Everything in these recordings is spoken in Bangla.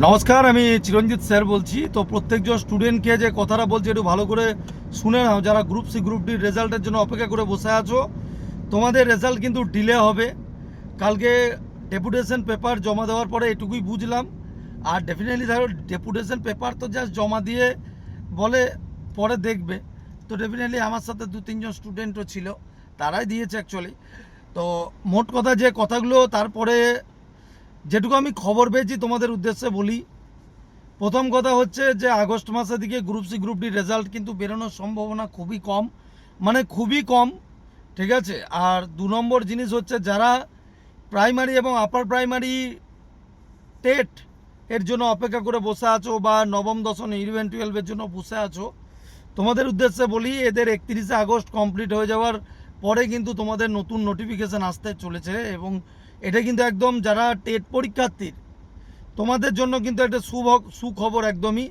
নমস্কার, আমি চিরঞ্জিত স্যার বলছি। তো প্রত্যেকজন স্টুডেন্টকে যে কথাটা বলছি একটু ভালো করে শুনে নাও। যারা গ্রুপ সি গ্রুপ ডির রেজাল্টের জন্য অপেক্ষা করে বসে আছো, তোমাদের রেজাল্ট কিন্তু ডিলে হবে। কালকে ডেপুটেশন পেপার জমা দেওয়ার পরে এটুকুই বুঝলাম। আর ডেফিনেটলি ধরো ডেপুটেশন পেপার তো জাস্ট জমা দিয়ে বলে পরে দেখবে। তো ডেফিনেটলি আমার সাথে 2-3 জন স্টুডেন্টও ছিল, তারাই দিয়েছে অ্যাকচুয়ালি। তো মোট কথা যে কথাগুলো তারপরে যেটুকু আমি খবর পেয়েছি তোমাদের উদ্দেশ্যে বলি। প্রথম কথা হচ্ছে যে আগস্ট মাসের দিকে group C group D result কিন্তু বেরোনোর সম্ভাবনা খুবই কম, মানে খুবই কম, ঠিক আছে। আর 2 নম্বর জিনিস হচ্ছে যারা প্রাইমারি এবং আপার প্রাইমারি টেট এর জন্য অপেক্ষা করে বসে আছো বা নবম দশম 11-12-এর জন্য বসে আছো, তোমাদের উদ্দেশ্যে বলি এদের 31শে আগস্ট কমপ্লিট হয়ে যাওয়ার পরে কিন্তু তোমাদের নতুন নোটিফিকেশান আসতে চলেছে। এবং এটা কিন্তু একদম যারা টেট পরীক্ষার্থীর তোমাদের জন্য কিন্তু একটা সুখবর একদমই।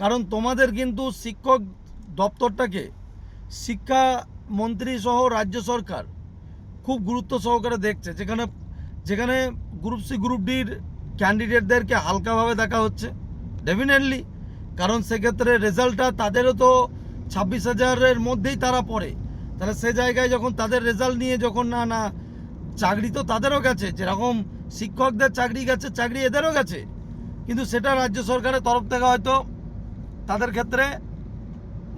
কারণ তোমাদের কিন্তু শিক্ষক দপ্তরটাকে শিক্ষামন্ত্রী সহ রাজ্য সরকার খুব গুরুত্ব সহকারে দেখছে। যেখানে যেখানে গ্রুপ সি গ্রুপ ডির ক্যান্ডিডেটদেরকে হালকাভাবে দেখা হচ্ছে ডেফিনেটলি। কারণ সেক্ষেত্রে রেজাল্টটা তাদেরও তো 26,000-এর মধ্যেই তারা পড়ে। তাহলে সে জায়গায় যখন তাদের রেজাল্ট নিয়ে যখন না না চাকরি তো তাদেরও গেছে, যেরকম শিক্ষকদের চাকরি গেছে চাকরি এদেরও গেছে, কিন্তু সেটা রাজ্য সরকারের তরফ থেকে হয়তো তাদের ক্ষেত্রে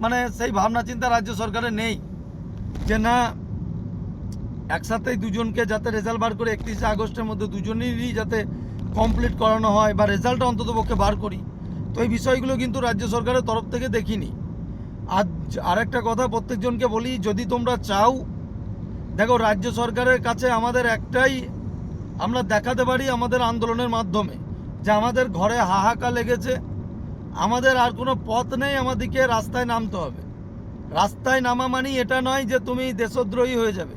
মানে সেই ভাবনা চিন্তা রাজ্য সরকারের নেই যে না একসাথেই দুজনকে যাতে রেজাল্ট বার করে 31শে আগস্টের মধ্যে দুজনেরই যাতে কমপ্লিট করানো হয় বা রেজাল্টটা অন্তত পক্ষে বার করি। তো এই বিষয়গুলো কিন্তু রাজ্য সরকারের তরফ থেকে দেখিনি। আর আরেকটা কথা প্রত্যেকজনকে বলি, যদি তোমরা চাও, দেখো রাজ্য সরকারের কাছে আমাদের একটাই আমরা দেখাতে পারি আমাদের আন্দোলনের মাধ্যমে যে আমাদের ঘরে হাহাকার লেগেছে, আমাদের আর কোনো পথ নেই, আমাদেরকে রাস্তায় নামতে হবে। রাস্তায় নামা মানে এটা নয় যে তুমি দেশদ্রোহী হয়ে যাবে।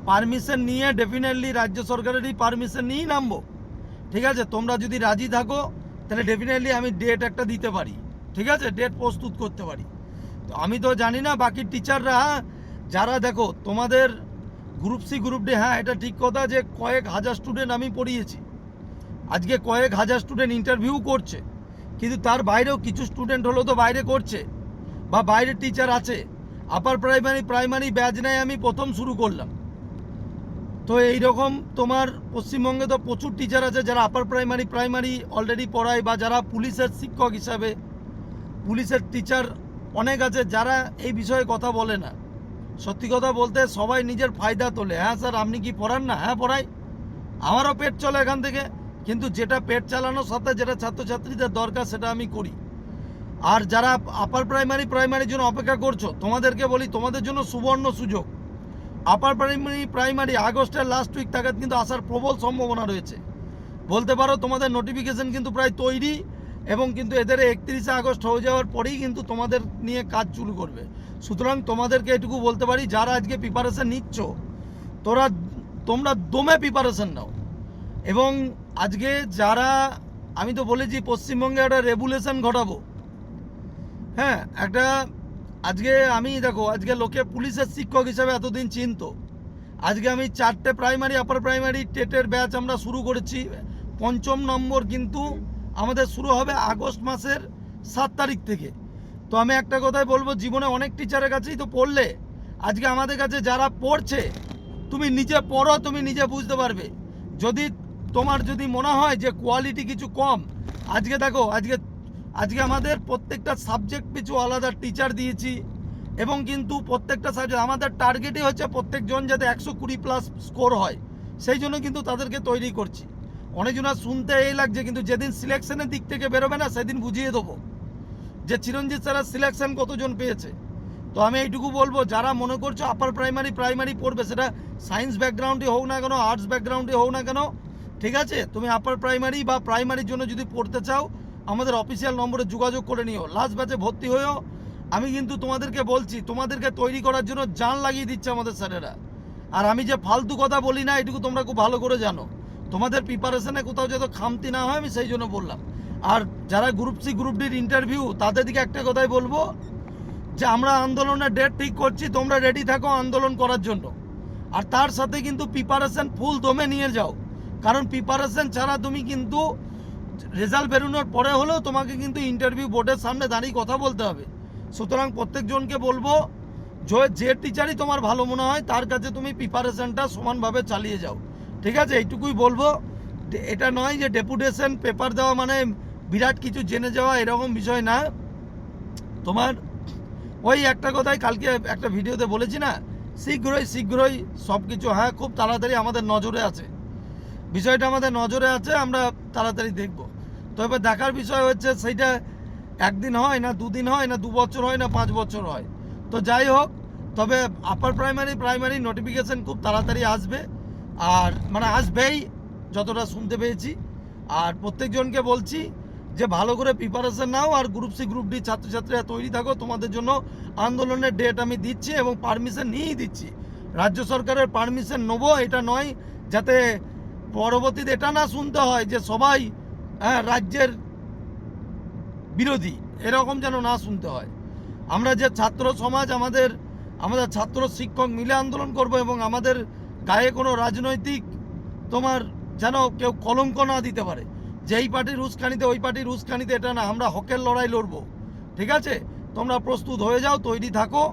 পারমিশন নিয়ে ডেফিনেটলি রাজ্য সরকারেরই পারমিশন নিয়েই নামবো, ঠিক আছে। তোমরা যদি রাজি থাকো তাহলে ডেফিনেটলি আমি ডেট একটা দিতে পারি, ঠিক আছে, ডেট প্রস্তুত করতে পারি। তো আমি তো জানি না বাকি টিচাররা যারা, দেখো তোমাদের গ্রুপ সি গ্রুপ ডি, হ্যাঁ এটা ঠিক কথা যে কয়েক হাজার স্টুডেন্ট আমি পড়িয়েছি, আজকে কয়েক হাজার স্টুডেন্ট ইন্টারভিউ করছে, কিন্তু তার বাইরেও কিছু স্টুডেন্ট হলো তো বাইরে করছে বা বাইরের টিচার আছে। আপার প্রাইমারি ব্যাচ নেয় আমি প্রথম শুরু করলাম। তো এইরকম তোমার পশ্চিমবঙ্গে তো প্রচুর টিচার আছে যারা আপার প্রাইমারি অলরেডি পড়ায়, বা যারা পুলিশের শিক্ষক হিসাবে পুলিশের টিচার অনেক আছে যারা এই বিষয়ে কথা বলে না। সত্যি কথা বলতে সবাই নিজের ফায়দা তোলে। হ্যাঁ স্যার আপনি কি পড়ান না? হ্যাঁ পড়াই, আমারও পেট চলে এখান থেকে, কিন্তু যেটা পেট চালানোর সাথে যেটা ছাত্রছাত্রীদের দরকার সেটা আমি করি। আর যারা আপার প্রাইমারির জন্য অপেক্ষা করছো, তোমাদেরকে বলি তোমাদের জন্য সুবর্ণ সুযোগ। আপার প্রাইমারি আগস্টের লাস্ট উইক নাগাদ কিন্তু আসার প্রবল সম্ভাবনা রয়েছে। বলতে পারো তোমাদের নোটিফিকেশন কিন্তু প্রায় তৈরি, এবং কিন্তু এদের 31শে আগস্ট হয়ে যাওয়ার পরেই কিন্তু তোমাদের নিয়ে কাজ শুরু করবে। সুতরাং তোমাদেরকে এটুকু বলতে পারি, যারা আজকে প্রিপারেশন নিচ্ছ তোমরা দমে প্রিপারেশন নাও। এবং আজকে যারা, আমি তো বলেছি পশ্চিমবঙ্গে একটা রেগুলেশন ঘটাবো, হ্যাঁ একটা, আজকে আমি দেখো আজকে লোকে পুলিশের শিক্ষক হিসাবে এতদিন চিনত, আজকে আমি 4টে প্রাইমারি আপার প্রাইমারি টেটের ব্যাচ আমরা শুরু করেছি। 5ম নম্বর কিন্তু আমাদের শুরু হবে আগস্ট মাসের 7 তারিখ থেকে। তো আমি একটা কথাই বলবো, জীবনে অনেক টিচারের কাছেই তো পড়লে, আজকে আমাদের কাছে যারা পড়ছে, তুমি নিজে পড়ো, তুমি নিজে বুঝতে পারবে। যদি তোমার যদি মনে হয় যে কোয়ালিটি কিছু কম, আজকে দেখো আজকে আমাদের প্রত্যেকটা সাবজেক্ট পিছু আলাদা টিচার দিয়েছি, এবং কিন্তু প্রত্যেকটা সাবজেক্ট আমাদের টার্গেটই হচ্ছে প্রত্যেকজন যাতে 120+ স্কোর হয়, সেই জন্য কিন্তু তাদেরকে তৈরি করছি। অনেকজনা শুনতে এই লাগছে, কিন্তু যেদিন সিলেকশনের দিক থেকে বেরোবে না সেদিন বুঝিয়ে দেবো যে চিরঞ্জিত স্যারের সিলেকশন কতজন পেয়েছে। তো আমি এইটুকু বলবো, যারা মনে করছো আপার প্রাইমারি পড়বে, সেটা সায়েন্স ব্যাকগ্রাউন্ডে হোক না কেন, আর্টস ব্যাকগ্রাউন্ডে হোক না কেন, ঠিক আছে, তুমি আপার প্রাইমারি বা প্রাইমারির জন্য যদি পড়তে চাও আমাদের অফিসিয়াল নম্বরে যোগাযোগ করে নিও, লাস্ট ব্যাচে ভর্তি হয়েও। আমি কিন্তু তোমাদেরকে বলছি, তোমাদেরকে তৈরি করার জন্য জান লাগিয়ে দিচ্ছে আমাদের স্যারেরা। আর আমি যে ফালতু কথা বলি না, এটুকু তোমরা খুব ভালো করে জানো। তোমাদের প্রিপারেশনে কোথাও যাতে খামতি না হয় আমি সেই জন্য বললাম। আর যারা গ্রুপ সি গ্রুপ ডির ইন্টারভিউ, তাদের দিকে একটা কথাই বলবো যে আমরা আন্দোলনের ডেট ঠিক করছি, তোমরা রেডি থাকো আন্দোলন করার জন্য। আর তার সাথে কিন্তু প্রিপারেশন ফুল দমে নিয়ে যাও, কারণ প্রিপারেশন ছাড়া তুমি কিন্তু রেজাল্ট বেরোনোর পরে হলেও তোমাকে কিন্তু ইন্টারভিউ বোর্ডের সামনে দাঁড়িয়ে কথা বলতে হবে। সুতরাং প্রত্যেকজনকে বলবো, যে টিচারই তোমার ভালো মনে হয় তার কাছে তুমি প্রিপারেশনটা সমানভাবে চালিয়ে যাও, ঠিক আছে? এইটুকুই বলবো। এটা নয় যে ডেপুটেশন পেপার দেওয়া মানে বিরাট কিছু জেনে যাওয়া, এরকম বিষয় না। তোমার ওই একটা কথাই কালকে একটা ভিডিওতে বলেছি না, শীঘ্রই সব কিছু, হ্যাঁ খুব তাড়াতাড়ি আমাদের নজরে আছে, বিষয়টা আমাদের নজরে আছে, আমরা তাড়াতাড়ি দেখব। তবে দেখার বিষয় হচ্ছে সেইটা একদিন হয় না, দুদিন হয় না, 2 বছর হয় না, 5 বছর হয়। তো যাই হোক, তবে আপার প্রাইমারি নোটিফিকেশন খুব তাড়াতাড়ি আসবে, আর মানে আসবেই যতটা শুনতে পেয়েছি। আর প্রত্যেকজনকে বলছি যে ভালো করে প্রিপারেশন নাও, আর গ্রুপ সি গ্রুপ ডি ছাত্রছাত্রীরা তৈরি থাকো। তোমাদের জন্য আন্দোলনের ডেট আমি দিচ্ছি এবং পারমিশন নিয়েই দিচ্ছি। রাজ্য সরকারের পারমিশন নেবো, এটা নয় যাতে পরবর্তীতে এটা না শুনতে হয় যে সবাই রাজ্যের বিরোধী, এরকম যেন না শুনতে হয়। আমরা যে ছাত্র সমাজ, আমাদের ছাত্র শিক্ষক মিলে আন্দোলন করব, এবং আমাদের গায়ে কোনো রাজনৈতিক তোমার যেন কেউ কলঙ্ক না দিতে পারে যে এই পার্টির উস্কানিতে ওই পার্টির উস্কানিতে, এটা না। আমরা হকের লড়াই লড়বো, ঠিক আছে? তোমরা প্রস্তুত হয়ে যাও, তৈরি থাকো।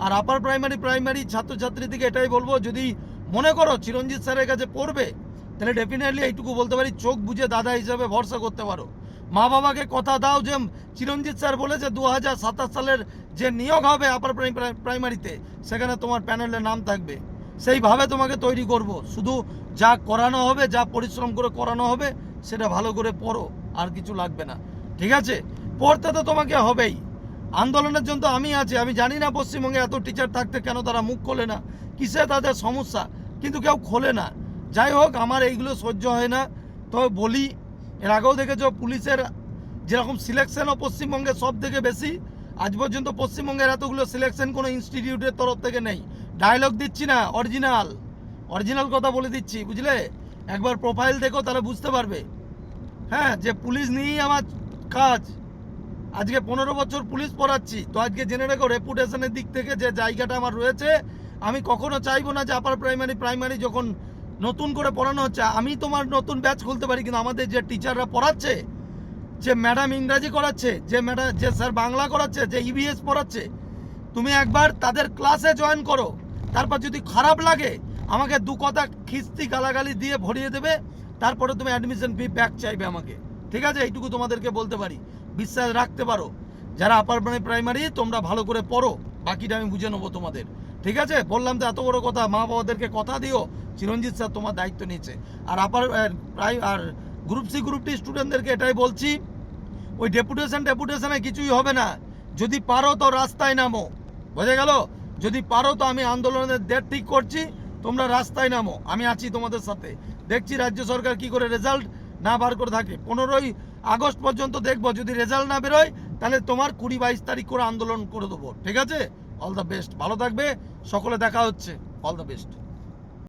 আর আপার প্রাইমারি ছাত্রছাত্রীদিকে এটাই বলবো, যদি মনে করো চিরঞ্জিত স্যারের কাছে পড়বে, তাহলে ডেফিনেটলি এইটুকু বলতে পারি, চোখ বুঝে দাদা হিসাবে ভরসা করতে পারো। মা বাবাকে কথা দাও যে চিরঞ্জিত স্যার বলেছে 2027 সালের যে নিয়োগ হবে আপার প্রাইমারিতে, সেখানে তোমার প্যানেলের নাম থাকবে। সেইভাবে তোমাকে তৈরি করব। শুধু যা করানো হবে, যা পরিশ্রম করে করানো হবে, সেটা ভালো করে পড়ো, আর কিছু লাগবে না, ঠিক আছে? পড়তে তো তোমাকে হবেই। আন্দোলনের জন্য তো আমি আছি। আমি জানি না পশ্চিমবঙ্গে এত টিচার থাকতে কেন তারা মুখ খোলে না, কিসে তাদের সমস্যা, কিন্তু কেউ খোলে না। যাই হোক, আমার এইগুলো সহ্য হয় না। তো বলি, এর আগেও দেখেছো পুলিশের যেরকম সিলেকশনও পশ্চিমবঙ্গে সব থেকে বেশি, আজ পর্যন্ত পশ্চিমবঙ্গের এতগুলো সিলেকশন কোনো ইনস্টিটিউটের তরফ থেকে নেই। ডায়লগ দিচ্ছি না, অরিজিনাল কথা বলে দিচ্ছি, বুঝলে? একবার প্রোফাইল দেখো, তাহলে বুঝতে পারবে। হ্যাঁ, যে পুলিশ নিয়েই আমার কাজ। আজকে 15 বছর পুলিশ পড়াচ্ছি, তো আজকে জেনে রেখো রেপুটেশনের দিক থেকে যে জায়গাটা আমার রয়েছে। আমি কখনো চাইবো না যে আপার প্রাইমারি যখন নতুন করে পড়ানো হচ্ছে, আমি তোমার নতুন ব্যাচ খুলতে পারি, কিন্তু আমাদের যে টিচাররা পড়াচ্ছে, যে ম্যাডাম ইংরাজি করাচ্ছে, যে স্যার বাংলা করাচ্ছে, যে ইভিএস পড়াচ্ছে, তুমি একবার তাদের ক্লাসে জয়েন করো। তারপর যদি খারাপ লাগে, আমাকে 2 কথা খিস্তি গালাগালি দিয়ে ভরিয়ে দেবে, তারপরে তুমি অ্যাডমিশন ফি ব্যাক চাইবে আমাকে, ঠিক আছে? এইটুকু তোমাদেরকে বলতে পারি, বিশ্বাস রাখতে পারো। যারা আপার প্রাইমারি, তোমরা ভালো করে পড়ো, বাকিটা আমি বুঝে নেবো তোমাদের, ঠিক আছে? বললাম তো এত বড় কথা, মা বাবাদেরকে কথা দিও, চিরঞ্জিত স্যার তোমার দায়িত্ব নিয়েছে। আর আর গ্রুপ সি গ্রুপ ডি স্টুডেন্টদেরকে এটাই বলছি, ওই ডেপুটেশনে কিছুই হবে না। যদি পারো তো রাস্তায় নামো, বোঝা গেল? যদি পারো তো আমি আন্দোলনের ডেট ঠিক করছি, তোমরা রাস্তায় নামো, আমি আছি তোমাদের সাথে। দেখছি রাজ্য সরকার কি করে রেজাল্ট না বার করে থাকে। 15ই আগস্ট পর্যন্ত দেখবো, যদি রেজাল্ট না বেরোয় তাহলে তোমার 20-22 তারিখ করে আন্দোলন করে দেবো, ঠিক আছে? অল দ্য বেস্ট, ভালো থাকবে সকলে, দেখা হচ্ছে, অল দ্য বেস্ট।